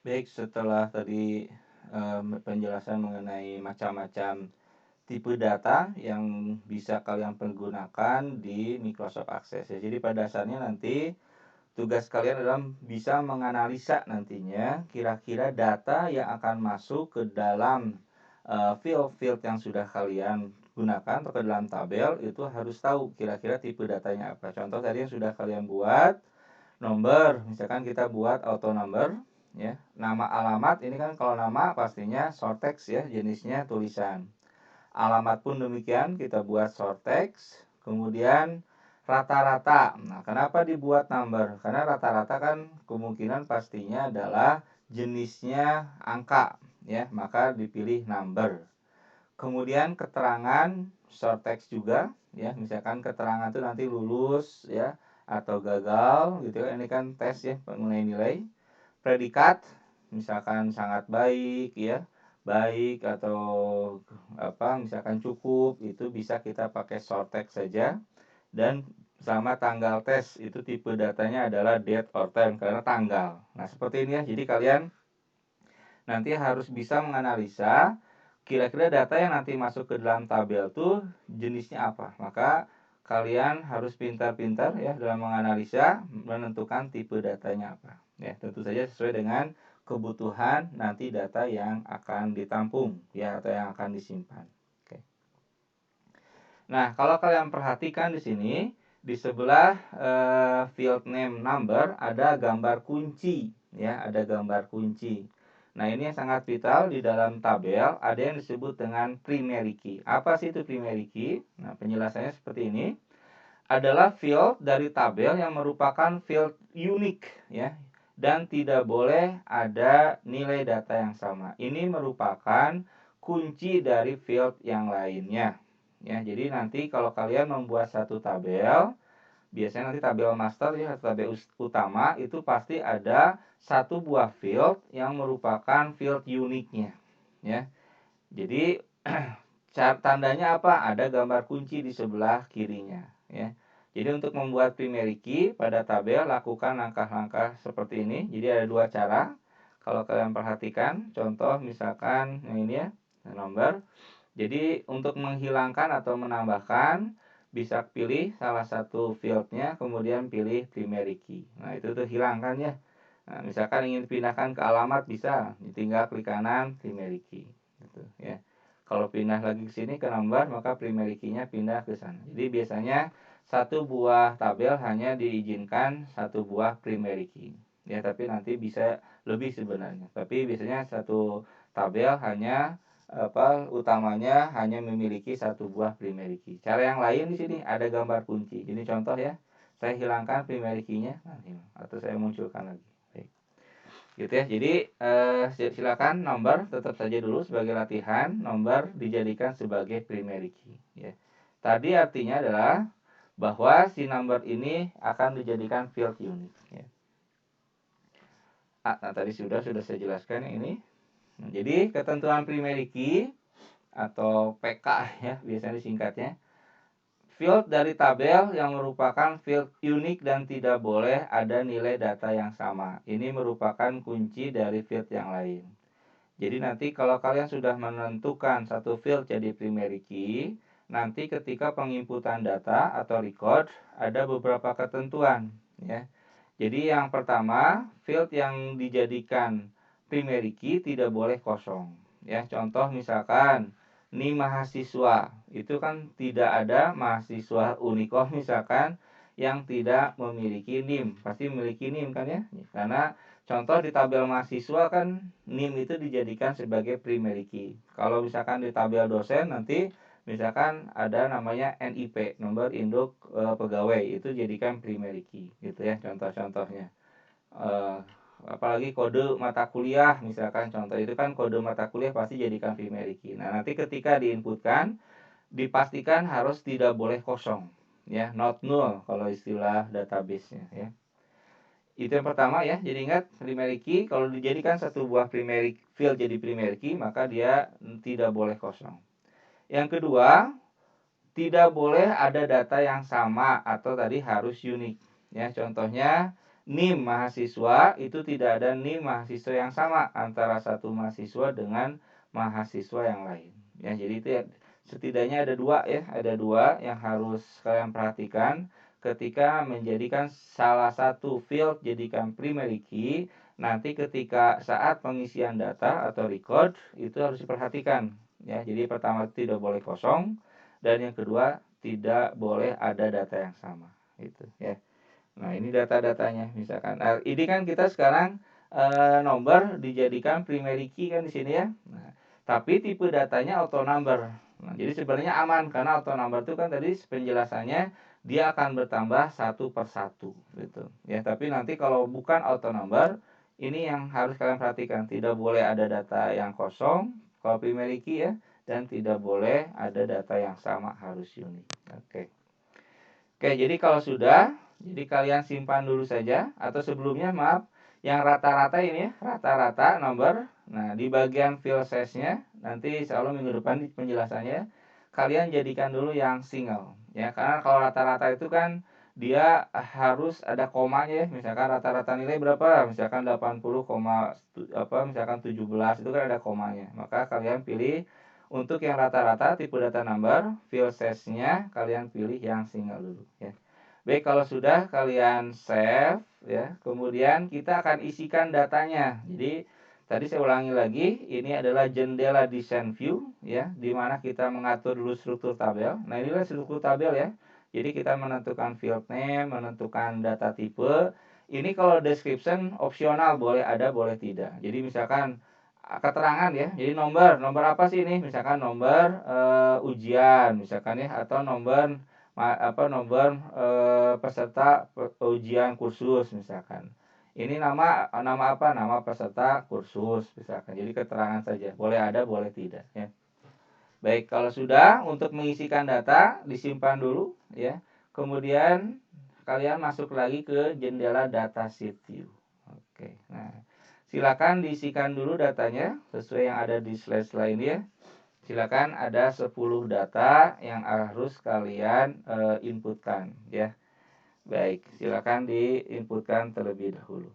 Baik, setelah tadi penjelasan mengenai macam-macam tipe data yang bisa kalian pergunakan di Microsoft Access ya. Jadi pada dasarnya nanti tugas kalian adalah bisa menganalisa nantinya kira-kira data yang akan masuk ke dalam field-field yang sudah kalian gunakan atau ke dalam tabel, itu harus tahu kira-kira tipe datanya apa. Contoh tadi yang sudah kalian buat, nomor, misalkan kita buat auto number ya. Nama alamat ini kan kalau nama pastinya short text ya, jenisnya tulisan. Alamat pun demikian, kita buat short text. Kemudian rata-rata. Nah, kenapa dibuat number? Karena rata-rata kan kemungkinan pastinya adalah jenisnya angka ya, maka dipilih number. Kemudian keterangan short text juga ya, misalkan keterangan itu nanti lulus ya atau gagal gitu ya. Ini kan tes ya mengenai nilai. Predikat misalkan sangat baik ya, baik atau misalkan cukup, itu bisa kita pakai short text saja. Dan sama tanggal tes, itu tipe datanya adalah date or time karena tanggal. Nah seperti ini ya, jadi kalian nanti harus bisa menganalisa kira-kira data yang nanti masuk ke dalam tabel tuh jenisnya apa. Maka kalian harus pintar-pintar ya dalam menganalisa, menentukan tipe datanya apa. Ya, tentu saja sesuai dengan kebutuhan nanti data yang akan ditampung ya atau yang akan disimpan. Oke. Nah, kalau kalian perhatikan di sini di sebelah field name number ada gambar kunci ya, ada gambar kunci. Nah, ini yang sangat vital di dalam tabel, ada yang disebut dengan primary key. Apa sih itu primary key? Nah, penjelasannya seperti ini. Adalah field dari tabel yang merupakan field unik ya, dan tidak boleh ada nilai data yang sama. Ini merupakan kunci dari field yang lainnya. Ya, jadi nanti kalau kalian membuat satu tabel, biasanya nanti tabel master ya, tabel utama itu pasti ada satu buah field yang merupakan field uniknya ya. Jadi tandanya apa? Ada gambar kunci di sebelah kirinya ya. Jadi untuk membuat primary key pada tabel, lakukan langkah-langkah seperti ini. Jadi ada dua cara. Kalau kalian perhatikan contoh misalkan yang ini ya, nomor. Jadi untuk menghilangkan atau menambahkan, bisa pilih salah satu fieldnya, kemudian pilih primary key. Nah itu tuh hilangkan ya. Nah, misalkan ingin pindahkan ke alamat, bisa tinggal klik kanan primary key gitu ya. Kalau pindah lagi ke sini ke nomor, maka primary key-nya pindah ke sana. Jadi biasanya satu buah tabel hanya diizinkan satu buah primary key ya, tapi nanti bisa lebih sebenarnya. Tapi biasanya satu tabel hanya utamanya hanya memiliki satu buah primary key. Cara yang lain di sini ada gambar kunci. Ini contoh ya. Saya hilangkan primary key-nya atau saya munculkan lagi. Baik. Gitu ya. Jadi silakan nomor tetap saja dulu sebagai latihan, nomor dijadikan sebagai primary key ya. Tadi artinya adalah bahwa si number ini akan dijadikan field unik ya. Nah, tadi sudah saya jelaskan ini. Nah, jadi ketentuan primary key atau PK ya biasanya disingkatnya, field dari tabel yang merupakan field unik dan tidak boleh ada nilai data yang sama. Ini merupakan kunci dari field yang lain. Jadi nanti kalau kalian sudah menentukan satu field jadi primary key, nanti ketika penginputan data atau record ada beberapa ketentuan ya. Jadi yang pertama, field yang dijadikan primary key tidak boleh kosong ya. Contoh misalkan NIM mahasiswa, itu kan tidak ada mahasiswa Unicom misalkan yang tidak memiliki NIM. Pasti memiliki NIM kan ya. Karena contoh di tabel mahasiswa kan NIM itu dijadikan sebagai primary key. Kalau misalkan di tabel dosen nanti misalkan ada namanya NIP, nomor induk pegawai, itu jadikan primary key gitu ya, contoh-contohnya. Apalagi kode mata kuliah misalkan contoh, itu kan kode mata kuliah pasti jadikan primary key. Nah nanti ketika diinputkan dipastikan harus tidak boleh kosong ya, not null kalau istilah database-nya ya. Itu yang pertama ya. Jadi ingat, primary key kalau dijadikan satu buah primary field jadi primary key, maka dia tidak boleh kosong. Yang kedua, tidak boleh ada data yang sama atau tadi harus unik ya. Contohnya NIM mahasiswa itu tidak ada NIM mahasiswa yang sama antara satu mahasiswa dengan mahasiswa yang lain. Ya, jadi itu ya, setidaknya ada dua yang harus kalian perhatikan ketika menjadikan salah satu field jadikan primary key. Nanti ketika saat pengisian data atau record itu harus diperhatikan. Ya, jadi pertama tidak boleh kosong dan yang kedua tidak boleh ada data yang sama. Itu ya. Nah, ini data-datanya misalkan. Nah, ini kan kita sekarang nomor dijadikan primary key kan di sini ya. Nah, tapi tipe datanya auto number. Nah, jadi sebenarnya aman karena auto number itu kan tadi penjelasannya dia akan bertambah satu per satu gitu. Ya, tapi nanti kalau bukan auto number, ini yang harus kalian perhatikan, tidak boleh ada data yang kosong kalau primary key ya, dan tidak boleh ada data yang sama, harus unik. Oke. Oke, jadi kalau sudah, jadi kalian simpan dulu saja, atau sebelumnya maaf, yang rata-rata ini ya, rata-rata nomor. Nah, di bagian field size-nya, nanti insya Allah minggu depan di penjelasannya, kalian jadikan dulu yang single. Ya, karena kalau rata-rata itu kan, dia harus ada komanya ya, misalkan rata-rata nilai berapa, misalkan 80, misalkan 17, itu kan ada komanya. Maka kalian pilih untuk yang rata-rata tipe data number, field size-nya kalian pilih yang single dulu ya. Baik, kalau sudah kalian save ya, kemudian kita akan isikan datanya. Jadi tadi saya ulangi lagi, ini adalah jendela design view ya, di mana kita mengatur dulu struktur tabel. Nah, inilah struktur tabel ya. Jadi kita menentukan field name, menentukan data tipe. Ini kalau description opsional, boleh ada, boleh tidak. Jadi misalkan keterangan ya, jadi nomor apa sih ini, misalkan nomor ujian misalkan ya, atau nomor peserta ujian kursus misalkan. Ini nama apa, nama peserta kursus misalkan. Jadi keterangan saja, boleh ada boleh tidak ya. Baik, kalau sudah, untuk mengisikan data disimpan dulu ya, kemudian kalian masuk lagi ke jendela data sheet view. Oke, nah silakan diisikan dulu datanya sesuai yang ada di slide lain ya. Silakan, ada 10 data yang harus kalian inputkan ya. Baik, silakan diinputkan terlebih dahulu.